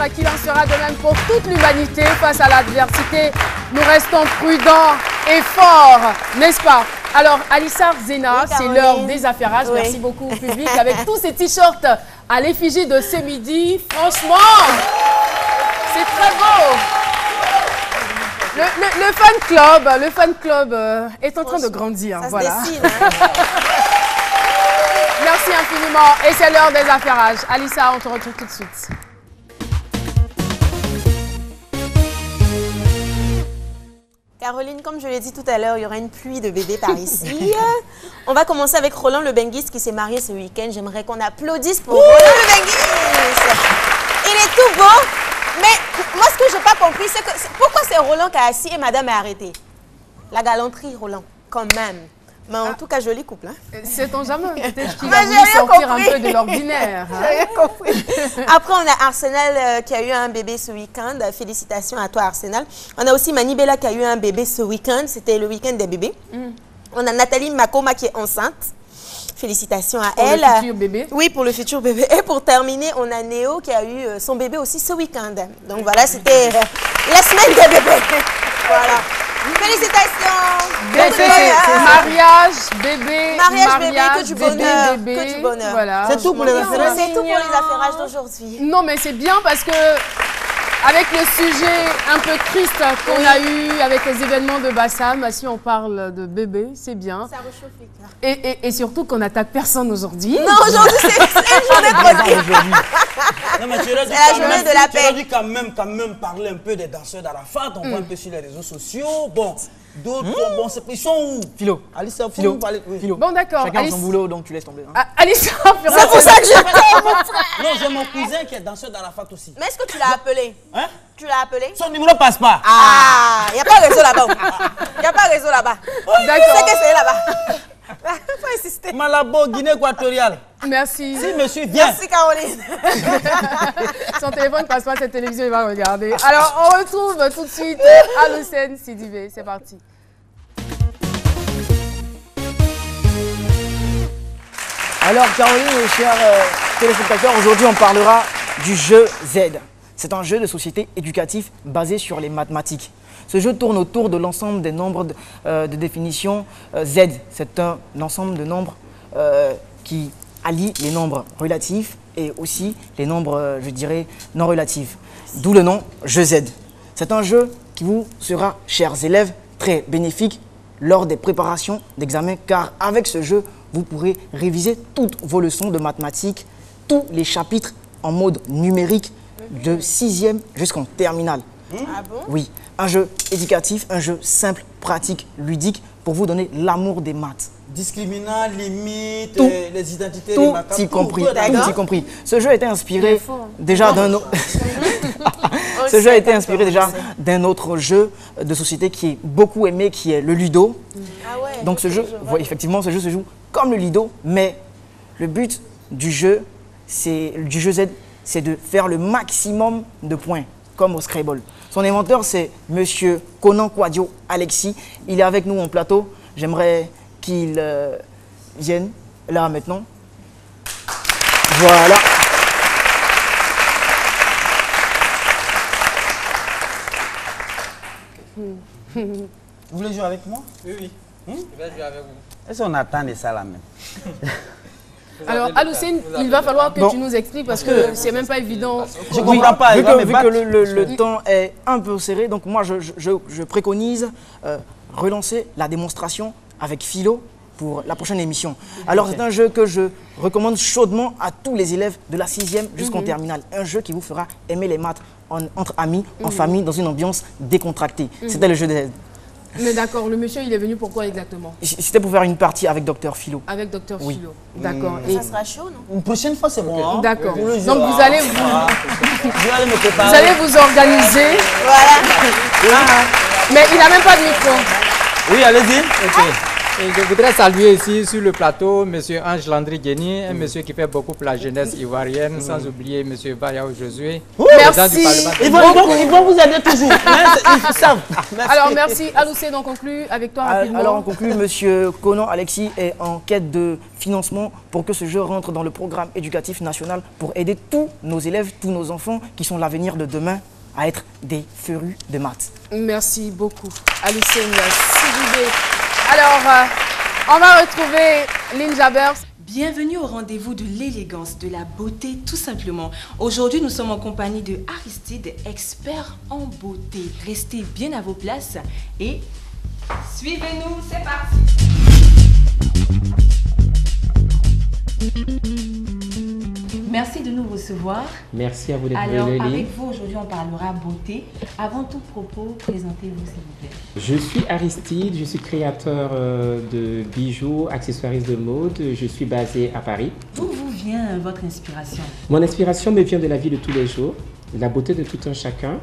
qu'il en sera de même pour toute l'humanité face à l'adversité. Nous restons prudents et forts, n'est-ce pas? Alors, Alissar Zena, c'est l'heure des affairages. Oui. Merci beaucoup au public avec tous ces t-shirts à l'effigie de ce midi. Franchement, c'est très beau. Le fan club est en train de grandir. Ça voilà. se dessine, hein. Merci infiniment. Et c'est l'heure des affairages. Alissa, on te retrouve tout de suite. Caroline, comme je l'ai dit tout à l'heure, il y aura une pluie de bébés par ici. On va commencer avec Roland Le Benguis qui s'est marié ce week-end. J'aimerais qu'on applaudisse pour Roland Le Benguis. Il est tout beau. Mais moi, ce que je n'ai pas compris, c'est que pourquoi c'est Roland qui a assis et madame est arrêtée? La galanterie, Roland, quand même. Mais en tout cas, joli couple. Hein? C'est-on jamais. Peut-être qu'il a voulu sortir un peu de l'ordinaire. Hein? J'ai rien compris. Après, on a Arsenal qui a eu un bébé ce week-end. Félicitations à toi, Arsenal. On a aussi Manibela qui a eu un bébé ce week-end. C'était le week-end des bébés. On a Nathalie Makoma qui est enceinte. Félicitations à elle. Pour le futur bébé. Oui, pour le futur bébé. Et pour terminer, on a Néo qui a eu son bébé aussi ce week-end. Donc voilà, c'était la semaine des bébés. Voilà. Félicitations. Mariage, bébé, que du bonheur. Bébé, que du bonheur. Voilà. C'est tout pour les affairages. C'est tout pour les affairages d'aujourd'hui. Non, mais c'est bien parce que avec le sujet un peu triste qu'on a eu avec les événements de Bassam, si on parle de bébé, c'est bien. Ça réchauffe les cœurs. Et surtout qu'on n'attaque personne aujourd'hui. Non, aujourd'hui, c'est une journée de Non, mais c'est la journée de la paix. Tu as dû quand même parler un peu des danseurs d'Arafat. On voit un peu sur les réseaux sociaux. Bon, d'autres, bon, ils sont où? Philo. Alissa, Philo. Philo. Bon, d'accord. Chacun a son boulot, donc tu laisses tomber. Hein. Alissa, c'est pour ça que je t'aime, mon frère. Non, j'ai mon cousin qui est danseur d'Arafat aussi. Mais est-ce que tu l'as appelé? Hein? Tu l'as appelé? Son numéro passe pas. Ah, il n'y a pas de réseau là-bas. Il n'y a pas de réseau là-bas. D'accord. C'est que c'est là-bas. Faut insister. Malabo, Guinée équatoriale. Merci. Si, monsieur, viens. Merci, Caroline. Son téléphone passe pas cette télévision, il va regarder. Alors, on retrouve tout de suite Alocène Sidibé. C'est parti. Alors Caroline et chers téléspectateurs, aujourd'hui on parlera du jeu Z. C'est un jeu de société éducatif basé sur les mathématiques. Ce jeu tourne autour de l'ensemble des nombres de définition Z. C'est un ensemble de nombres qui allie les nombres relatifs et aussi les nombres, je dirais, non relatifs. D'où le nom jeu Z. C'est un jeu qui vous sera, chers élèves, très bénéfique lors des préparations d'examen car avec ce jeu, vous pourrez réviser toutes vos leçons de mathématiques, tous les chapitres en mode numérique de 6e jusqu'en terminale. Ah bon? Oui, un jeu éducatif, un jeu simple, pratique, ludique pour vous donner l'amour des maths. Discriminant, limite, Tout. les identités, Tout les macaques, y compris, tout, tout y compris. Ce jeu a été inspiré déjà d'un autre... Ce jeu a été inspiré déjà d'un autre jeu de société qui est beaucoup aimé, qui est le Ludo. Ah ouais. Donc ce jeu, effectivement, ce jeu se joue comme le Ludo, mais le but du jeu Z, c'est de faire le maximum de points, comme au Scrabble. Son inventeur, c'est Monsieur Conan Quadio Alexis. Il est avec nous en plateau. J'aimerais qu'il vienne là maintenant. Voilà. Vous voulez jouer avec moi? Oui, oui. Je vais jouer avec vous. Est-ce qu'on attend de ça là même? Alors, Alocène, il va falloir que tu nous expliques parce que c'est même pas évident. Je ne comprends pas. Vu que le temps est un peu serré, donc moi je préconise relancer la démonstration avec Philo pour la prochaine émission. Alors c'est un jeu que je recommande chaudement à tous les élèves de la 6e jusqu'en terminale. Un jeu qui vous fera aimer les maths entre amis, en famille, dans une ambiance décontractée. C'était le jeu des... Mais d'accord, le monsieur, il est venu pour quoi exactement? C'était pour faire une partie avec Dr Philo. Avec Dr Oui. Philo. D'accord. Ça sera chaud, non? Une prochaine fois, c'est bon. Hein? D'accord. Pour le jeu, Donc vous allez vous, je vais aller me préparer. vous allez vous organiser. Voilà. Mais il n'a même pas de micro. Oui, allez-y. Ok. Et je voudrais saluer ici sur le plateau M. Ange Landry Guéni, un monsieur qui fait beaucoup pour la jeunesse ivoirienne, sans oublier M. Bayao Josué. Merci. Ils vont vous aider toujours. Ils savent. Alors merci. Aloussé, donc conclut avec toi rapidement. Alors on conclut, monsieur Conan Alexis est en quête de financement pour que ce jeu rentre dans le programme éducatif national pour aider tous nos élèves, tous nos enfants qui sont l'avenir de demain à être des férus de maths. Merci beaucoup. Aloussé Sidibé. Alors, on va retrouver Lynn Jabers. Bienvenue au rendez-vous de l'élégance, de la beauté, tout simplement. Aujourd'hui, nous sommes en compagnie de Aristide, expert en beauté. Restez bien à vos places et suivez-nous, c'est parti. Merci de nous recevoir. Merci à vous d'être Alors, venu. avec vous, aujourd'hui, on parlera beauté. Avant tout propos, présentez-vous, s'il vous plaît. Je suis Aristide, je suis créateur de bijoux, accessoiristes de mode. Je suis basé à Paris. D'où vous vient votre inspiration? Mon inspiration me vient de la vie de tous les jours, de la beauté de tout un chacun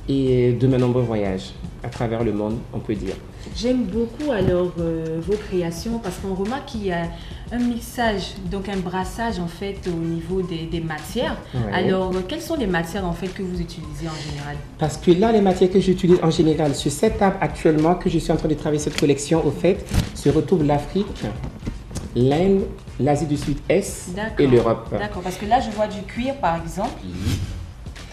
et de mes nombreux voyages à travers le monde, on peut dire. J'aime beaucoup alors vos créations parce qu'on remarque qu'il y a un mixage, donc un brassage en fait au niveau des matières. Ouais. Alors, quelles sont les matières en fait que vous utilisez en général? Parce que là, les matières que j'utilise en général, sur cette table actuellement que je suis en train de travailler cette collection, au fait, se retrouve l'Afrique, l'Inde, l'Asie du Sud-Est et l'Europe. D'accord, parce que là je vois du cuir par exemple.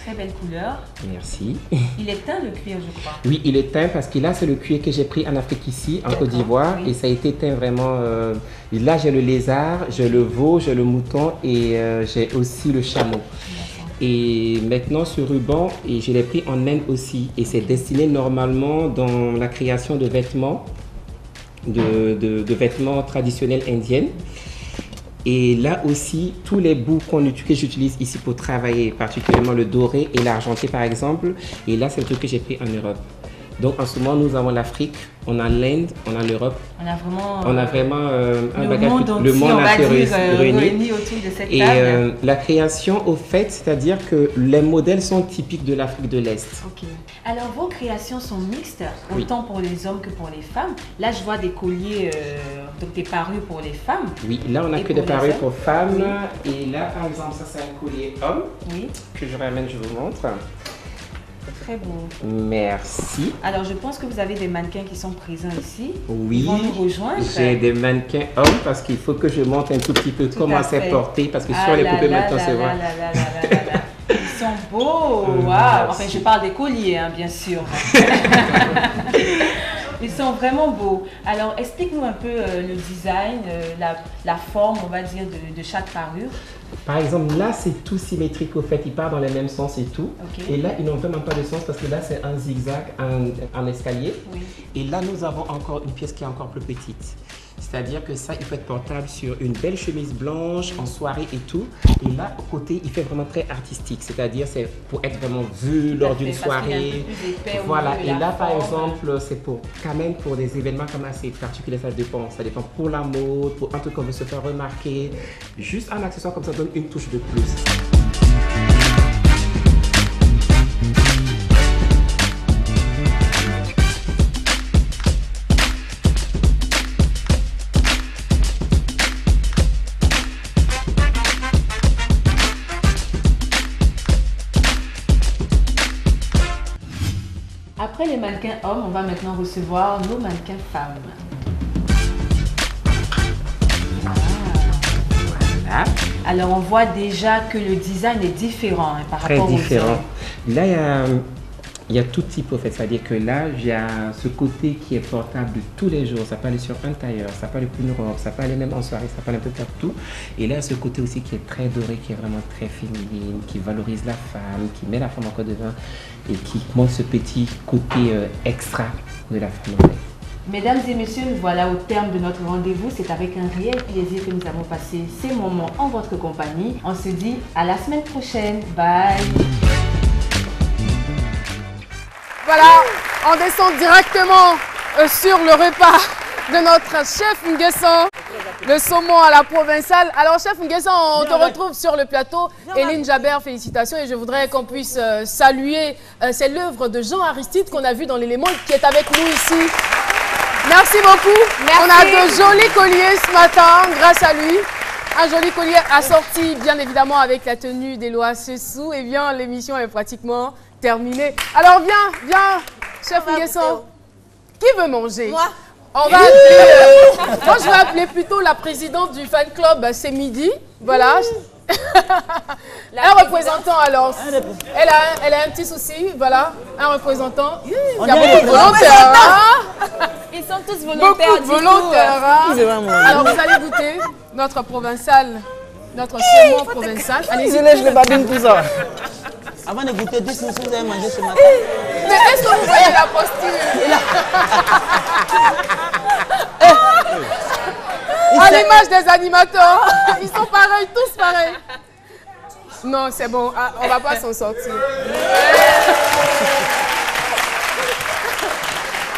Très belle couleur. Merci. Il est teint le cuir, je crois. Oui, il est teint parce que là, c'est le cuir que j'ai pris en Afrique ici, en Côte d'Ivoire. Oui. Et ça a été teint vraiment... là, j'ai le lézard, j'ai le veau, j'ai le mouton et j'ai aussi le chameau. Et maintenant, ce ruban, et je l'ai pris en Inde aussi. Et c'est destiné normalement dans la création de vêtements, de vêtements traditionnels indiennes. Et là aussi, tous les bouts que j'utilise ici pour travailler, particulièrement le doré et l'argenté par exemple. Et là, c'est le truc que j'ai pris en Europe. Donc en ce moment, nous avons l'Afrique, on a l'Inde, on a l'Europe. On a vraiment un le bagage, monde entier, le monde on va entier dire, réuni autour de cette table. Et la création, au fait, c'est-à-dire que les modèles sont typiques de l'Afrique de l'Est. Ok. Alors vos créations sont mixtes, Oui. autant pour les hommes que pour les femmes. Là, je vois des colliers, donc des parures pour les femmes. Oui, là on a Et que des pour les parures hommes? pour femmes. Et là, par exemple, ça c'est un collier homme Oui, que je ramène, je vous montre. très beau. Merci. Alors, je pense que vous avez des mannequins qui sont présents ici. Oui, Ils vont nous rejoindre. j'ai des mannequins hommes parce qu'il faut que je montre un tout petit peu comment à c'est fait. porté parce que Ah sur les là poupées là maintenant là c'est là vrai. là là là là là. Ils sont beaux, waouh. merci. Enfin, je parle des colliers, hein, bien sûr. Ils sont vraiment beaux. Alors, explique-nous un peu le design, la forme, on va dire, de chaque parure. Par exemple, là c'est tout symétrique au fait, il part dans le même sens et tout. Ok. Et là ils n'ont vraiment pas de sens parce que là c'est un zigzag, un escalier. Oui. Et là nous avons encore une pièce qui est encore plus petite. C'est-à-dire que ça, il peut être portable sur une belle chemise blanche, en soirée et tout. Et là, au côté, il fait vraiment très artistique. C'est-à-dire, c'est pour être vraiment vu lors d'une soirée. Voilà. Et là, par exemple, c'est pour quand même pour des événements comme assez particuliers. Ça dépend. Ça dépend pour la mode, pour un truc qu'on veut se faire remarquer. Juste un accessoire comme ça donne une touche de plus. Après les mannequins hommes, on va maintenant recevoir nos mannequins femmes. Voilà. Alors, on voit déjà que le design est différent hein, par Très rapport aux différent. hommes. Là, il y a tout type, au fait. C'est-à-dire que là, il y a ce côté qui est portable de tous les jours. Ça peut aller sur un tailleur, ça peut aller pour une robe, ça peut aller même en soirée, ça peut aller un peu partout. Et là, ce côté aussi qui est très doré, qui est vraiment très féminine, qui valorise la femme, qui met la femme encore devant et qui montre ce petit côté extra de la femme en fait. Mesdames et messieurs, nous voilà au terme de notre rendez-vous. C'est avec un réel plaisir que nous avons passé ces moments en votre compagnie. On se dit à la semaine prochaine. Bye. Voilà, on descend directement sur le repas de notre chef Nguessan, le saumon à la provençale. Alors chef Nguessan, on te retrouve sur le plateau. Lynn Jabers, félicitations et je voudrais qu'on puisse saluer, c'est l'œuvre de Jean Aristide qu'on a vu dans l'élément qui est avec nous ici. Merci beaucoup. Merci. On a de jolis colliers ce matin grâce à lui. Un joli collier assorti bien évidemment avec la tenue d'Éloi Sessou. Et bien, l'émission est pratiquement terminée. Alors viens, chef Nguessan. Qui veut manger? Moi. On va appeler, moi, je vais appeler plutôt la présidente du fan club, c'est midi. Voilà. Un représentant alors. Elle a un petit souci. Voilà. Un représentant. Il y a beaucoup de volontaires. Hein? Ils sont tous volontaires. Beaucoup de volontaires. Hein? Alors vous allez goûter notre provençal, notre saumon provençal. Allez-y. Je lèche les babines, tout ça. Avant de goûter, dites-nous si vous avez mangé ce matin. Mais est-ce que vous voyez la posture? À l'image des animateurs, ils sont pareils, tous pareils. Non, c'est bon, on va pas s'en sortir.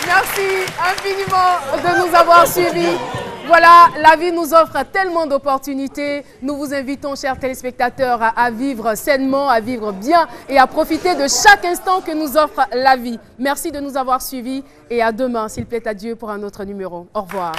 Merci infiniment de nous avoir suivis. Voilà, la vie nous offre tellement d'opportunités. Nous vous invitons, chers téléspectateurs, à vivre sainement, à vivre bien et à profiter de chaque instant que nous offre la vie. Merci de nous avoir suivis et à demain, s'il plaît à Dieu, pour un autre numéro. Au revoir.